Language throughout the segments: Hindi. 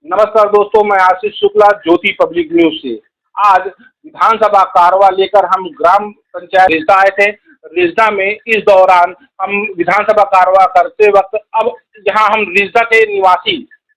नमस्कार दोस्तों, मैं आशीष शुक्ला ज्योति पब्लिक न्यूज से। आज विधानसभा कारवा लेकर हम ग्राम पंचायत रिजदा आए थे। रिजदा में इस दौरान हम विधानसभा कारवा करते वक्त अब यहाँ हम रिजदा के निवासी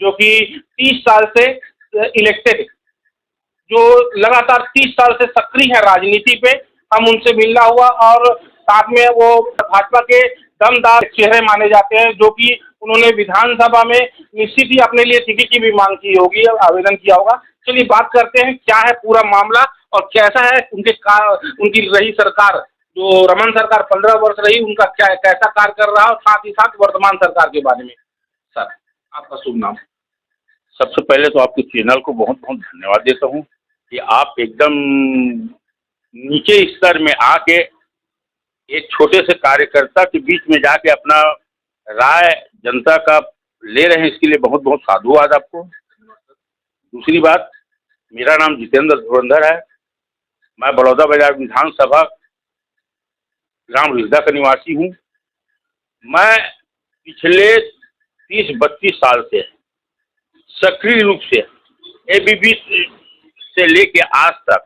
जो कि 30 साल से इलेक्टेड, जो लगातार 30 साल से सक्रिय है राजनीति पे, हम उनसे मिलना हुआ और साथ में वो भाजपा के दमदार चेहरे माने जाते हैं, जो कि उन्होंने विधानसभा में निश्चित ही अपने लिए टिकट की भी मांग की होगी, आवेदन किया होगा। चलिए बात करते हैं क्या है पूरा मामला और कैसा है उनकी रही सरकार, जो रमन सरकार 15 वर्ष रही, उनका क्या कैसा कार्य कर रहा है, और साथ ही साथ वर्तमान सरकार के बारे में। सर, आपका शुभ नाम। सबसे पहले तो आपके चैनल को बहुत बहुत धन्यवाद देता हूँ कि आप एकदम नीचे स्तर में आके एक छोटे से कार्यकर्ता के बीच में जाके अपना राय जनता का ले रहे हैं, इसके लिए बहुत बहुत साधुवाद आपको। दूसरी बात, मेरा नाम जितेंद्र धुरंधर है। मैं बड़ौदा बाजार विधानसभा ग्राम रिजदा का निवासी हूँ। मैं पिछले 30-32 साल से सक्रिय रूप से एबीपी से लेके आज तक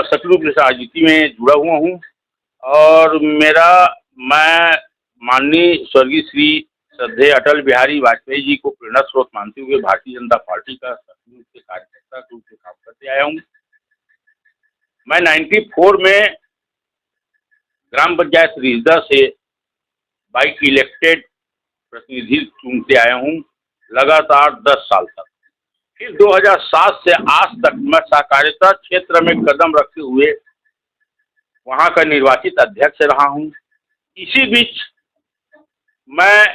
सक्रिय रूप से राजनीति में जुड़ा हुआ हूँ और मैं माननीय स्वर्गीय श्री श्रद्धेय अटल बिहारी वाजपेयी जी को प्रेरणा स्रोत मानते हुए भारतीय जनता पार्टी का सक्रिय रूप से कार्यकर्ता के रूप में काम करते आया हूँ। मैं 94 में ग्राम पंचायत रिजदा से बाइक इलेक्टेड प्रतिनिधि चुनते आया हूँ, लगातार 10 साल तक। फिर 2007 से आज तक मैं सहकारिता क्षेत्र में कदम रखते हुए वहाँ का निर्वाचित अध्यक्ष रहा हूँ। इसी बीच मैं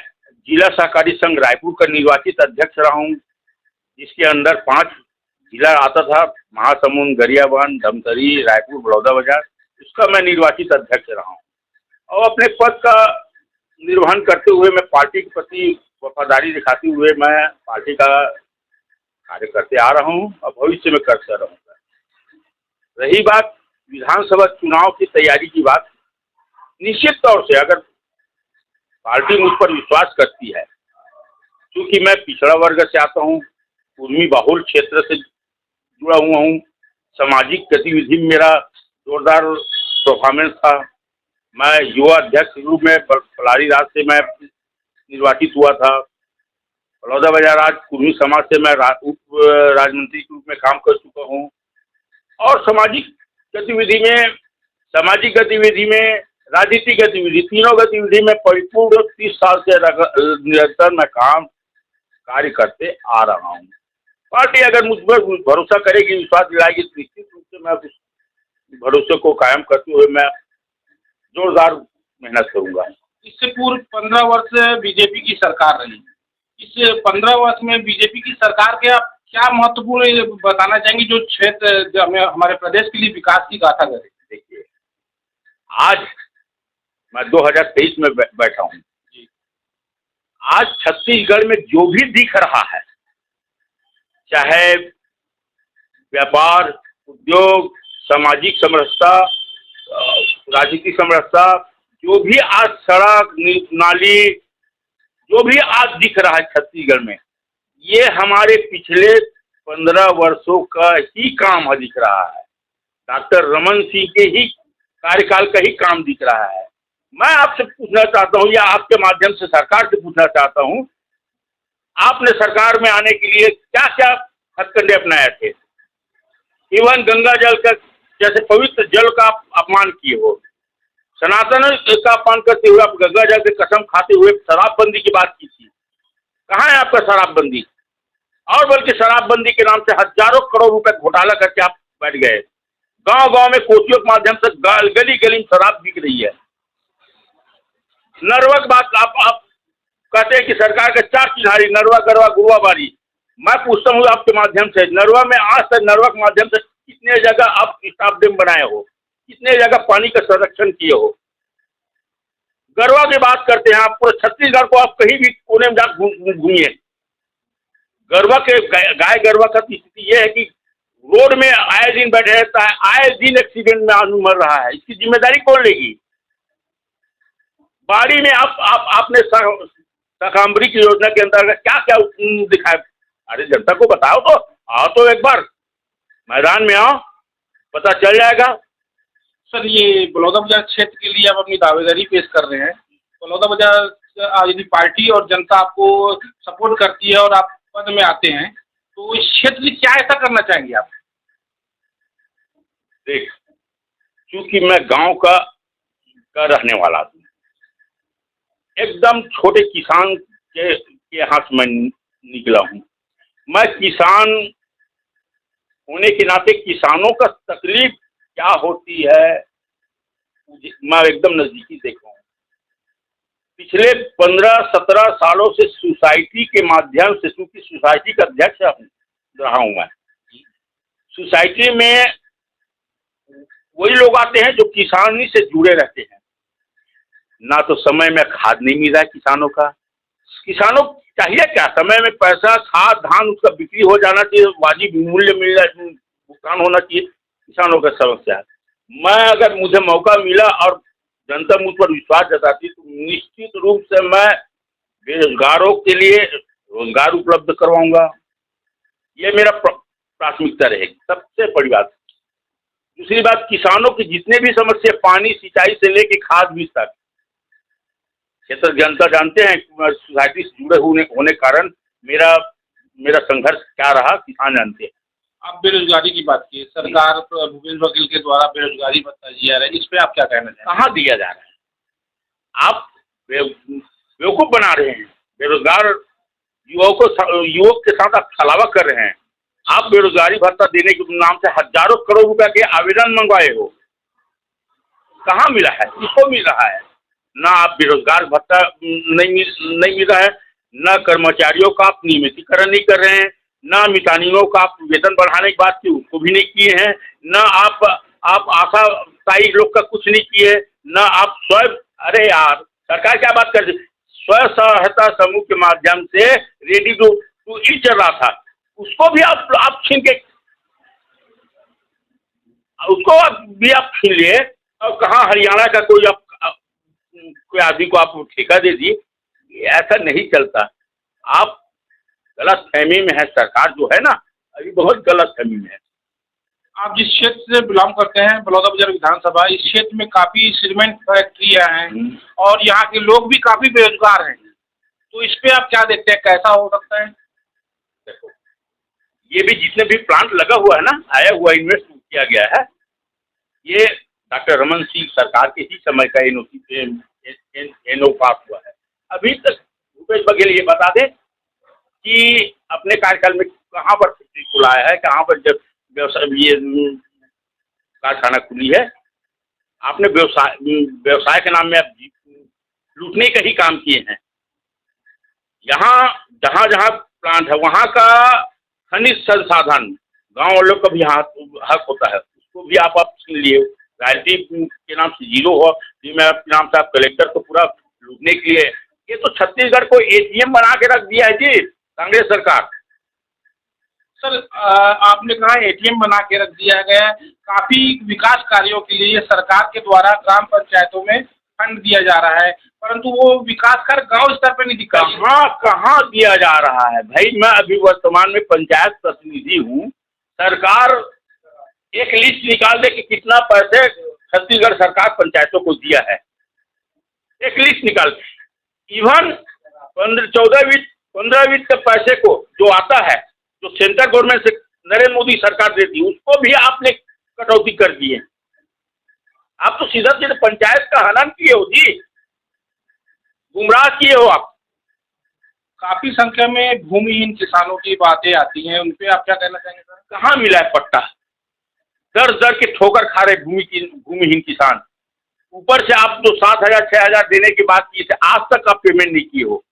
जिला सहकारी संघ रायपुर का निर्वाचित अध्यक्ष रहा हूँ, जिसके अंदर 5 जिला आता था: महासमुंद, गरियाबंद, धमतरी, रायपुर, बड़ौदा बाजार। उसका मैं निर्वाचित अध्यक्ष रहा हूँ और अपने पद का निर्वहन करते हुए मैं पार्टी के प्रति वफादारी दिखाते हुए मैं पार्टी का कार्य करते आ रहा हूँ और भविष्य में करता रहूँगा। रही बात विधानसभा चुनाव की तैयारी की बात, निश्चित तौर से अगर पार्टी मुझ पर विश्वास करती है, क्योंकि मैं पिछड़ा वर्ग से आता हूँ, उर्मी बाहुल क्षेत्र से जुड़ा हुआ हूँ, सामाजिक गतिविधि में मेरा जोरदार परफॉर्मेंस था। मैं युवा अध्यक्ष के रूप में पलारी राज से मैं निर्वाचित हुआ था। बड़ौदा बाजार आज कुर्मी समाज से मैं उप राजमंत्री के रूप में काम कर चुका हूँ और सामाजिक गतिविधि में राजनीतिक गतिविधि, तीनों गतिविधि में परिपूर्ण 30 साल से निरंतर मैं कार्य करते आ रहा हूँ। पार्टी अगर मुझ पर भरोसा करेगी, विश्वास दिलाएगी, तो निश्चित रूप से मैं उस भरोसे को कायम करते हुए मैं जोरदार मेहनत करूंगा। इससे पूर्व 15 वर्ष बीजेपी की सरकार रही। इस 15 वर्ष में बीजेपी की सरकार के आप क्या महत्वपूर्ण बताना चाहेंगे, जो क्षेत्र हमारे प्रदेश के लिए विकास की गाथा करे? देखिए, आज मैं 2023 में बैठा हूँ। आज छत्तीसगढ़ में जो भी दिख रहा है, चाहे व्यापार, उद्योग, सामाजिक समरसता, राजनीतिक समरसता, जो भी आज सड़क नाली जो भी आज दिख रहा है छत्तीसगढ़ में, ये हमारे पिछले 15 वर्षों का ही काम दिख रहा है। डॉक्टर रमन सिंह के ही कार्यकाल का ही काम दिख रहा है। मैं आपसे पूछना चाहता हूँ, या आपके माध्यम से सरकार से पूछना चाहता हूँ, आपने सरकार में आने के लिए क्या क्या हथकंडे अपनाए थे? इवन गंगा जल का जैसे पवित्र जल का अपमान किए हो, सनातन का अपमान करते हुए आप गंगा जल की कसम खाते हुए शराबबंदी की बात की थी। कहाँ है आपका शराबबंदी? और बल्कि शराबबंदी के नाम से हजारों करोड़ रुपए घोटाला करके आप बैठ गए। गांव गांव में कोचियों के माध्यम से गली गली में शराब बिक रही है। नरवा की बात आप कहते हैं कि सरकार के 4 चिन्हारी, नरवा, गरवा, गुरुआ, बारी। मैं पूछता हूँ आपके माध्यम से, नरवा में आज तक नरवा के माध्यम से कितने जगह आप स्टाफ डैम बनाए हो, कितने जगह पानी का संरक्षण किए हो? गरवा की बात करते हैं, आप पूरे छत्तीसगढ़ को आप कहीं भी कोने में जाकर घूमिए, गरवा के गाय गरवा का स्थिति यह है कि रोड में आए दिन बैठे रहता है, आए दिन एक्सीडेंट में आदमी मर रहा है। इसकी जिम्मेदारी कौन लेगी? बाड़ी में आपने शाकांबरी की योजना के अंतर्गत क्या क्या दिखाया? अरे जनता को बताओ तो, आओ तो एक बार मैदान में आओ, पता चल जाएगा। सर, ये बलौदाबाजार क्षेत्र के लिए आप अपनी दावेदारी पेश कर रहे हैं। बलौदाबाजार यदि पार्टी और जनता आपको सपोर्ट करती है और आप पद में आते हैं, तो इस क्षेत्र में क्या ऐसा करना चाहेंगे आप? देख, क्योंकि मैं गांव का रहने वाला हूँ, एकदम छोटे किसान के यहाँ से मैं निकला हूँ। मैं किसान होने के नाते किसानों का तकलीफ क्या होती है मैं एकदम नजदीकी देखा हूँ। पिछले 15-17 सालों से सोसाइटी के माध्यम से, क्योंकि सोसाइटी का अध्यक्ष रहा हूँ मैं, सोसाइटी में वही लोग आते हैं जो किसानी से जुड़े रहते हैं। ना तो समय में खाद नहीं मिल रहा है किसानों का, किसानों चाहिए क्या, समय में पैसा, खाद, धान उसका बिक्री हो जाना चाहिए, वाजिब मूल्य मिल रहा, भुगतान होना चाहिए, किसानों का समस्या है। मैं अगर मुझे मौका मिला और जनता मुझ पर विश्वास जताती तो निश्चित रूप से मैं बेरोजगारों के लिए रोजगार उपलब्ध करवाऊंगा। ये मेरा प्राथमिकता रहेगी, सबसे बड़ी बात। दूसरी बात, किसानों की जितने भी समस्या, पानी, सिंचाई से लेके खाद बीज तक, क्षेत्र जनता जानते हैं सोसाइटी से जुड़े होने कारण मेरा संघर्ष क्या रहा, किसान जानते हैं। आप बेरोजगारी की बात की, सरकार भूपेश बघेल के द्वारा बेरोजगारी भत्ता दिया जा रहा है, इस पे आप क्या कहना चाहेंगे? कहाँ दिया जा रहा है? आप बेवकूफ बना रहे हैं, बेरोजगार युवक के साथ आप छलावा कर रहे हैं। आप बेरोजगारी भत्ता देने के नाम से हजारों करोड़ रुपए के आवेदन मंगवाए हो, कहाँ मिला है, किसको मिल रहा है? ना आप बेरोजगार भत्ता नहीं मिल रहा है, ना कर्मचारियों का आप नियमितीकरण नहीं कर रहे हैं, ना मितानियों का आप वेतन बढ़ाने की बात की उसको भी नहीं किए हैं, ना आप आशाताई लोग का कुछ नहीं किए, ना आप स्वयं, अरे यार सरकार क्या बात कर, स्व सहायता समूह के माध्यम से रेडी टू ईट चल रहा था, उसको भी आप छीन के, उसको भी आप छीन लिए। और कहाँ हरियाणा का कोई आदमी को आप ठेका दे दिए, ऐसा नहीं चलता। आप गलत फहमी में है, सरकार जो है ना अभी बहुत गलत फहमी में है। आप जिस क्षेत्र से बिलोंग करते हैं, बलौदाबाजार विधानसभा, इस क्षेत्र में काफी सीमेंट फैक्ट्रियां हैं और यहाँ के लोग भी काफी बेरोजगार हैं, तो इस पे आप क्या देखते हैं, कैसा हो सकता है? देखो, ये भी जितने भी प्लांट लगा हुआ है ना, आया हुआ इन्वेस्ट किया गया है, ये डॉक्टर रमन सिंह सरकार के ही समय का एनओ पास हुआ है। अभी तक भूपेश बघेल ये बता दे कि अपने कार्यकाल में कहाँ पर फैक्ट्री खुलाया है, कहाँ पर जब ये कारखाना खुली है। आपने व्यवसाय के नाम में आप लूटने का ही काम किए हैं। यहाँ जहाँ जहाँ प्लांट है वहाँ का खनिज संसाधन गांव वालों का भी हक होता है, उसको भी आप छीन लिए। राजनीति के नाम से जीरो हो, मैं नाम से आप कलेक्टर को पूरा लूटने के लिए, ये तो छत्तीसगढ़ को एटीएम बना के रख दिया है जी कांग्रेस सरकार। सर, आपने कहा एटीएम बना के रख दिया गया है, काफी विकास कार्यों के लिए सरकार के द्वारा ग्राम पंचायतों में फंड दिया जा रहा है, परंतु वो विकास कार्य गांव स्तर पर नहीं दिखा। कहाँ दिया जा रहा है भाई? मैं अभी वर्तमान में पंचायत प्रतिनिधि हूँ। सरकार एक लिस्ट निकाल दे कि कितना पैसे छत्तीसगढ़ सरकार पंचायतों को दिया है, एक लिस्ट निकाल। इवन 15 वित्त के पैसे को जो आता है, जो सेंट्रल गवर्नमेंट से नरेंद्र मोदी सरकार देती है, उसको भी आपने कटौती कर दी है। आप तो सीधा सीधा पंचायत का हनन किए हो जी, गुमराह किए हो आप। काफी संख्या में भूमिहीन किसानों की बातें आती हैं, उन पे आप क्या कहना चाहेंगे सर? कहाँ मिला है पट्टा? दर के ठोकर खा रहे भूमिहीन किसान। ऊपर से आप जो 7,000 6,000 देने की बात की थी, आज तक आप पेमेंट नहीं किए हो।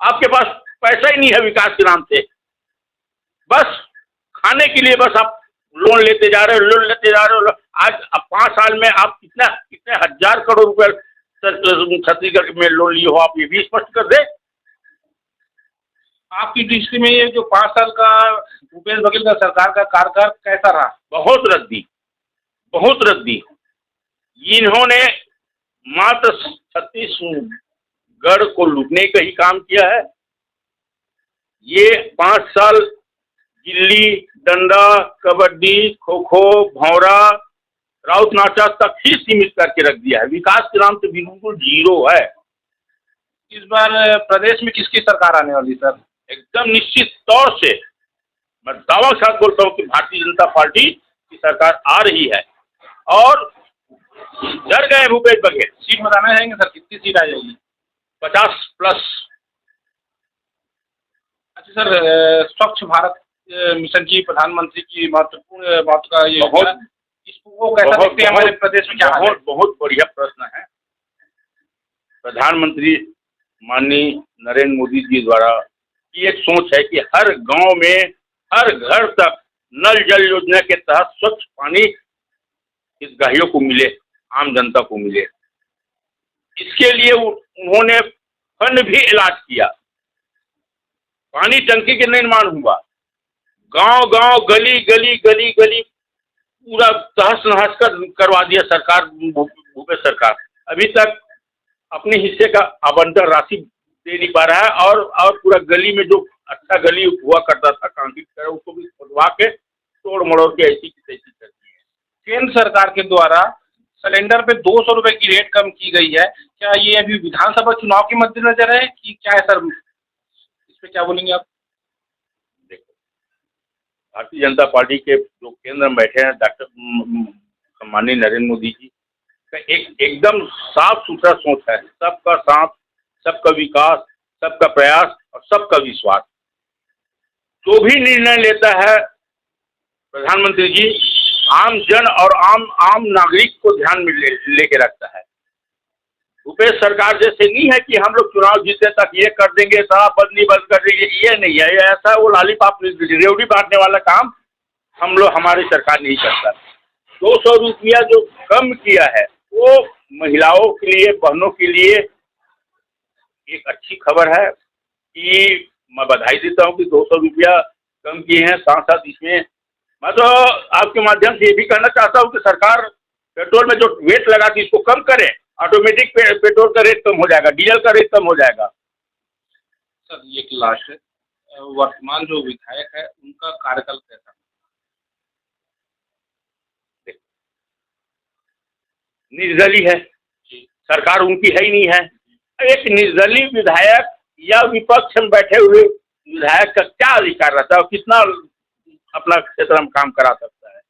आपके पास पैसा ही नहीं है विकास के नाम से, बस खाने के लिए बस आप लोन लेते जा रहे हो। आज 5 साल में आप कितने हजार करोड़ रुपए छत्तीसगढ़ में लोन लिए हो, आप ये भी स्पष्ट कर दे। आपकी दृष्टि में ये जो 5 साल का भूपेश बघेल का सरकार का कार्यकाल कैसा रहा? बहुत रद्दी। इन्होंने मात्र छत्तीसगढ़ को लूटने का ही काम किया है। ये 5 साल गिल्ली डंडा, कबड्डी, खो खो, भौरा, राउत नाचा तक ही सीमित करके रख दिया है। विकास के नाम से बिल्कुल जीरो है। इस बार प्रदेश में किसकी सरकार आने वाली सर? एकदम निश्चित तौर से मैं दावा के साथ बोलता हूँ कि भारतीय जनता पार्टी की सरकार आ रही है और डर गए भूपेश बघेल। सीट बताना चाहेंगे सर, कितनी सीट आ जाएगी? 50 प्लस। अच्छा सर, स्वच्छ भारत मिशन की प्रधानमंत्री की महत्वपूर्ण बात का ये बहुत- इसको कैसा देखते हैं हमारे प्रदेश में? क्या हाल है? बहुत बढ़िया प्रश्न है। प्रधानमंत्री माननीय नरेंद्र मोदी जी द्वारा की एक सोच है कि हर गांव में हर घर तक नल जल योजना के तहत स्वच्छ पानी हितग्राहियों को मिले, आम जनता को मिले। इसके लिए उन्होंने फंड भी ऐलान किया। पानी टंकी के निर्माण हुआ, गांव गांव गली गली गली गली पूरा तहस नहस करवा दिया सरकार, भूपेश सरकार। अभी तक अपने हिस्से का आवंटन राशि दे नहीं पा रहा है और पूरा गली में जो अच्छा गली हुआ करता था कंक्रीट का, उसको भी खुदवा के तोड़ मड़ोड़ के ऐसी की तैसी कर दी है। केंद्र सरकार के द्वारा सिलेंडर पे 200 रुपए की रेट कम की गई है। क्या ये अभी विधानसभा चुनाव के मद्देनजर है कि क्या है सर? इस पे क्या बोलेंगे आप? देखो, भारतीय जनता पार्टी के जो केंद्र में बैठे हैं डॉक्टर सम्माननीय नरेंद्र मोदी जी का एकदम साफ सुथरा सोच है। सबका साथ, सबका विकास, सबका प्रयास और सबका विश्वास। जो भी निर्णय लेता है प्रधानमंत्री जी, आम जन और आम नागरिक को ध्यान में लेके रखता है। भूपेश सरकार जैसे नहीं है कि हम लोग चुनाव जीते तक ये कर देंगे, साहब बदली बंद कर देंगे, ये नहीं है। ऐसा वो लालीपाप रेवड़ी बांटने वाला काम हमारी सरकार नहीं करता। 200 रुपया जो कम किया है वो महिलाओं के लिए, बहनों के लिए एक अच्छी खबर है कि मैं बधाई देता हूँ कि 200 रुपया कम किए हैं। साथ साथ इसमें मैं तो आपके माध्यम से ये भी कहना चाहता हूँ कि सरकार पेट्रोल में जो वेट लगाती है इसको कम करे। ऑटोमेटिक पेट्रोल का रेट कम हो जाएगा, डीजल का रेट कम हो जाएगा। सर ये लास्ट है, वर्तमान जो विधायक है उनका कार्यकाल कैसा? निर्दलीय है, सरकार उनकी है ही नहीं है। एक निर्दलीय विधायक या विपक्ष में बैठे हुए विधायक का क्या अधिकार रहता है और कितना अपना क्षेत्र में काम करा सकता है,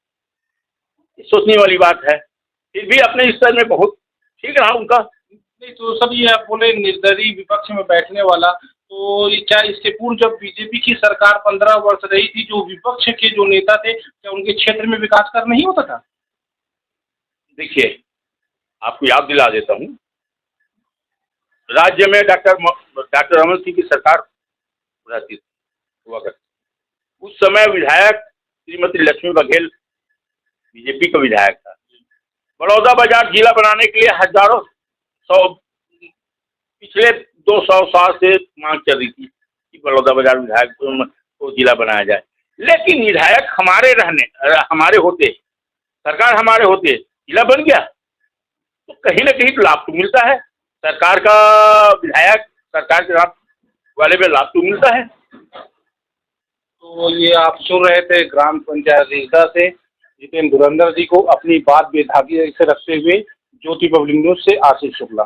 सोचने वाली बात है। फिर भी अपने स्तर में बहुत ठीक रहा उनका। नहीं तो सब ये आप बोले निर्दलीय विपक्ष में बैठने वाला, तो क्या इसके पूर्व जब बीजेपी की सरकार 15 वर्ष रही थी, जो विपक्ष के जो नेता थे, क्या उनके क्षेत्र में विकास कार्य नहीं होता था? देखिए, आपको याद दिला देता हूँ, राज्य में डॉक्टर रमन सिंह की सरकार रहती हुआ करती। उस समय विधायक श्रीमती लक्ष्मी बघेल बीजेपी का विधायक था। बड़ौदा बाजार जिला बनाने के लिए पिछले 200 साल से मांग चल रही थी कि बड़ौदा बाजार विधायक को जिला बनाया जाए, लेकिन विधायक हमारे होते, सरकार हमारे होते जिला बन गया। तो कहीं ना कहीं तो लाभ तो मिलता है, सरकार का विधायक सरकार के वाले में लाभ तो मिलता है। तो ये आप सुन रहे थे ग्राम पंचायत रिजदा से जितेंद्र धुरंधर जी को, अपनी बात बेधागी से रखते हुए ज्योति पब्लिक न्यूज से आशीष शुक्ला।